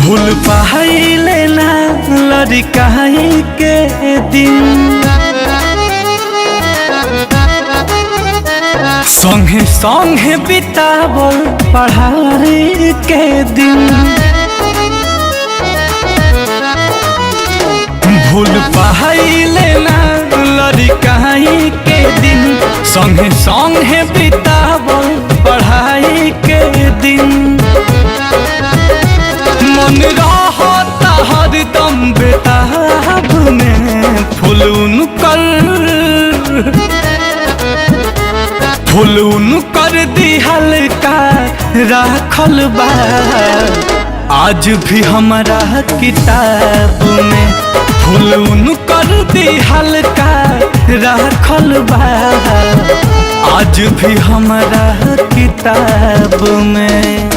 भूल पाइले ना लड़काई के दिन संगे संगे बितावल पढ़ाई के दिन। भूल पाइले ना लड़काई के दिन संगे संगे बितावल पढ़ाई के दिन। मन रहता हरदम बेताब में फुलून कर दी हल्का राखल बा आज भी हमारा किताब में। फुलून कर दी हल्का राखल बा आज भी हमारा किताब में।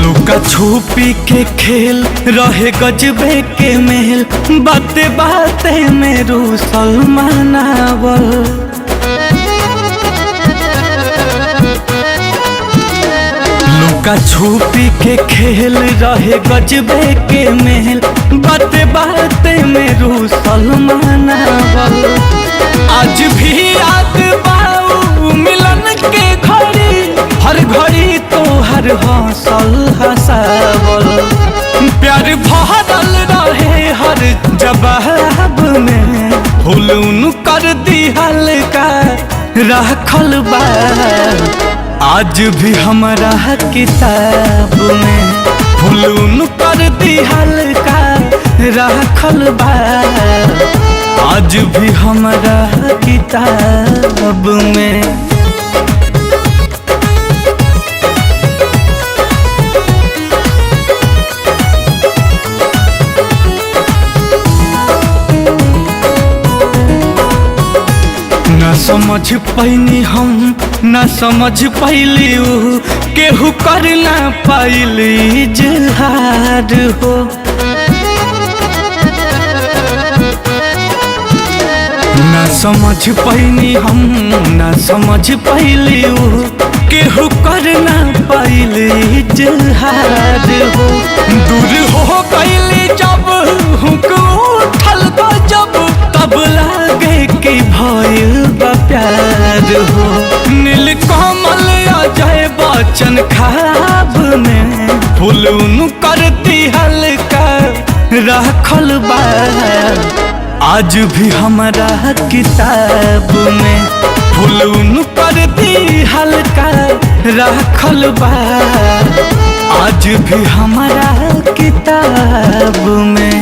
लुका छुपी के खेल रहे गजबे के मेल बाते बाते में रूसल मनावल। लुका छुपी के खेल रहे गजबे के मेल बाते बाते में रूसल मनावल। आज भी याद बाऊ मिलन के घड़ी हर घड़ी तो हर हौसल हसावल। प्यार भरल रहे हर जवाब में फुलून कर दी हल्का राखल बा आज भी हमारा किताब में। फुलून कर दी हल्का राखल बा आज भी हमारा किताब में। ना समझ पैनी हम ना समझ पैली ऊ केहू कर ना पाइली इजहार हो। ना समझ पैनी हम ना समझ पैली ऊ केहू कर ना पाइली इजहार हो। दूर हो गईली जब हुक उठल जब तब लागे कि भइल बा प्यार हो। नील कमल अजय बच्चन ख्वाब में फुलून कर दी हल्का राखल बा आज भी हमारा किताब में। फुलून कर दी हल्का राखल बा आज भी हमारा किताब में।